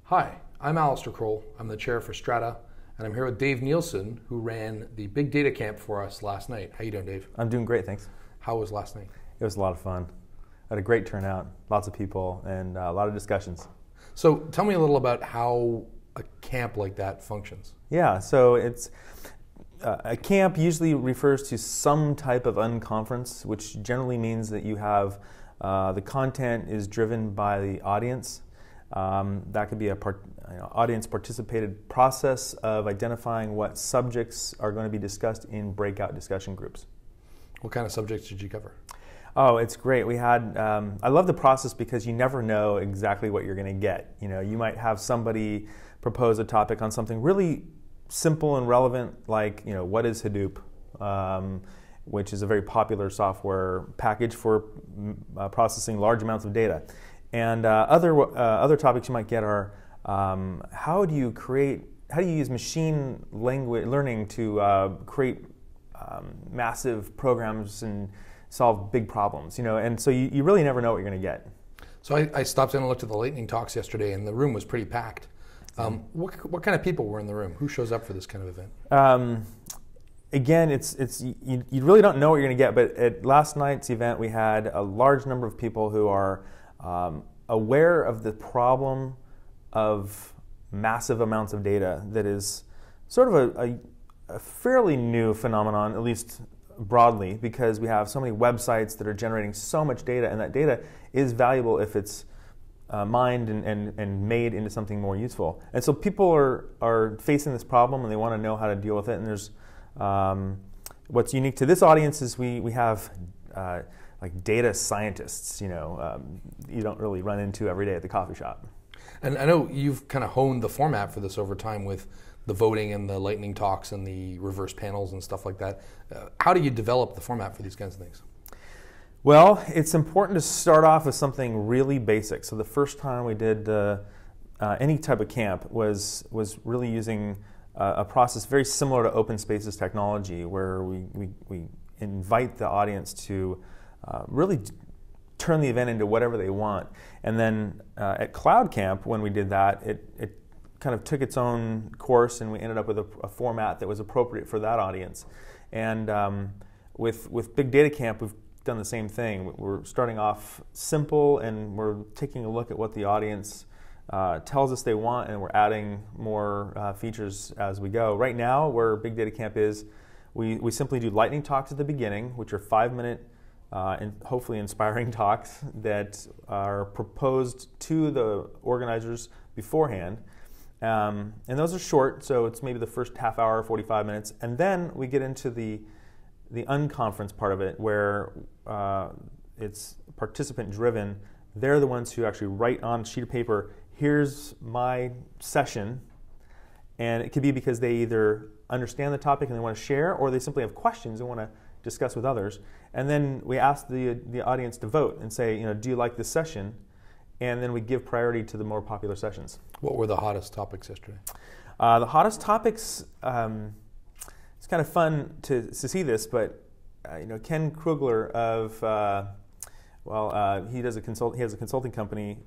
Hi, I'm Alistair Croll. I'm the chair for Strata, and I'm here with Dave Neilsen, who ran the BigDataCamp for us last night. How you doing, Dave? I'm doing great, thanks. How was last night? It was a lot of fun. I had a great turnout, lots of people, and a lot of discussions. So tell me a little about how a camp like that functions. Yeah, so it's a camp usually refers to some type of unconference, which generally means that you have the content is driven by the audience. That could be a audience participated process of identifying what subjects are going to be discussed in breakout discussion groups. What kind of subjects did you cover? Oh, it's great. We had, I love the process because you never know exactly what you're going to get. You know, you might have somebody propose a topic on something really simple and relevant, like, you know, what is Hadoop, which is a very popular software package for processing large amounts of data. And other topics you might get are how do you use machine learning to create massive programs and solve big problems, you know, and so you really never know what you're going to get. So I stopped in and looked at the lightning talks yesterday, and the room was pretty packed. What kind of people were in the room? Who shows up for this kind of event? Again, you really don't know what you're going to get, but at last night's event we had a large number of people who are aware of the problem of massive amounts of data that is sort of a fairly new phenomenon, at least broadly, because we have so many websites that are generating so much data, and that data is valuable if it's mined and made into something more useful. And so people are facing this problem and they want to know how to deal with it. And there's what's unique to this audience is we have like data scientists, you know, you don't really run into every day at the coffee shop. And I know you've kind of honed the format for this over time with the voting and the lightning talks and the reverse panels and stuff like that. How do you develop the format for these kinds of things? Well, it's important to start off with something really basic. So the first time we did any type of camp was really using a process very similar to open spaces technology, where we invite the audience to really turn the event into whatever they want. And then at CloudCamp, when we did that, it kind of took its own course, and we ended up with a format that was appropriate for that audience. And with BigDataCamp, we've done the same thing. We're starting off simple, and we're taking a look at what the audience tells us they want, and we're adding more features as we go. Right now, where BigDataCamp is, we simply do lightning talks at the beginning, which are 5-minute and hopefully inspiring talks that are proposed to the organizers beforehand. And those are short, so it's maybe the first half hour, 45 minutes. And then we get into the unconference part of it, where it's participant driven. They're the ones who actually write on a sheet of paper, here's my session. And it could be because they either understand the topic and they want to share, or they simply have questions and want to discuss with others. And then we ask the audience to vote and say, you know, do you like this session? And then we give priority to the more popular sessions. What were the hottest topics yesterday? The hottest topics, it's kind of fun to see this, but you know, Ken Krugler of, he has a consulting company,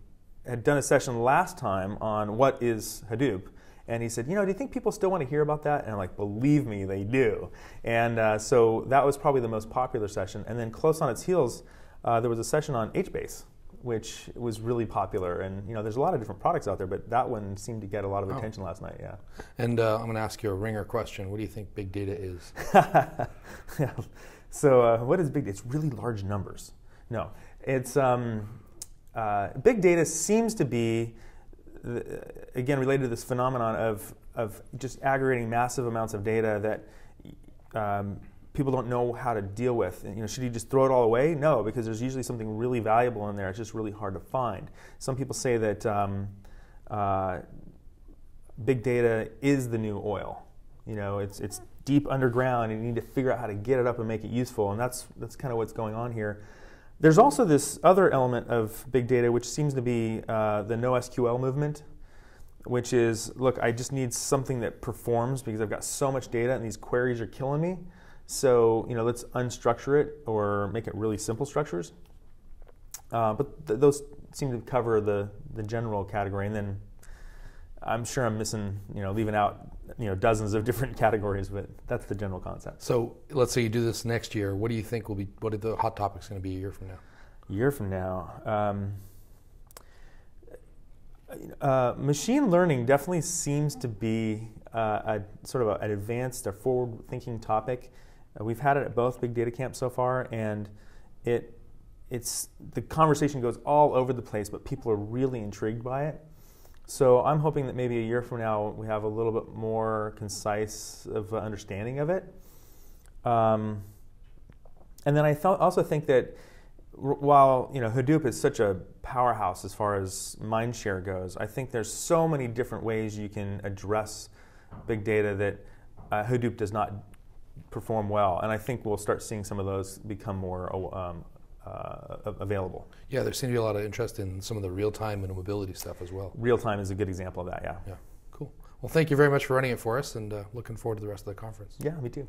had done a session last time on what is Hadoop. And he said, you know, do you think people still want to hear about that? And I'm like, believe me, they do. And so that was probably the most popular session. And then close on its heels, there was a session on HBase, which was really popular. And you know, there's a lot of different products out there, but that one seemed to get a lot of attention last night. Yeah. And I'm going to ask you a ringer question. What do you think big data is? Yeah. So what is big data? It's really large numbers. No, it's big data seems to be, again, related to this phenomenon of just aggregating massive amounts of data that people don't know how to deal with. And, you know, should you just throw it all away? No, because there's usually something really valuable in there. It's just really hard to find. Some people say that big data is the new oil. You know, it's deep underground, and you need to figure out how to get it up and make it useful. And that's kind of what's going on here. There's also this other element of big data, which seems to be the NoSQL movement, which is, look, I just need something that performs because I've got so much data and these queries are killing me. So, you know, let's unstructure it or make it really simple structures. But those seem to cover the general category. And then I'm sure I'm missing, leaving out, dozens of different categories, but that's the general concept. So let's say you do this next year. What do you think what are the hot topics going to be a year from now? A year from now, machine learning definitely seems to be a sort of an advanced or forward-thinking topic. We've had it at both BigDataCamp so far, and it's the conversation goes all over the place, but people are really intrigued by it. So I'm hoping that maybe a year from now we have a little bit more concise of understanding of it. And then I also think that while Hadoop is such a powerhouse as far as mind share goes, I think there's so many different ways you can address big data that Hadoop does not perform well, and I think we'll start seeing some of those become more available. Yeah, there seems to be a lot of interest in some of the real-time and mobility stuff as well. Real-time is a good example of that, yeah. Yeah, cool. Well, thank you very much for running it for us, and looking forward to the rest of the conference. Yeah, me too.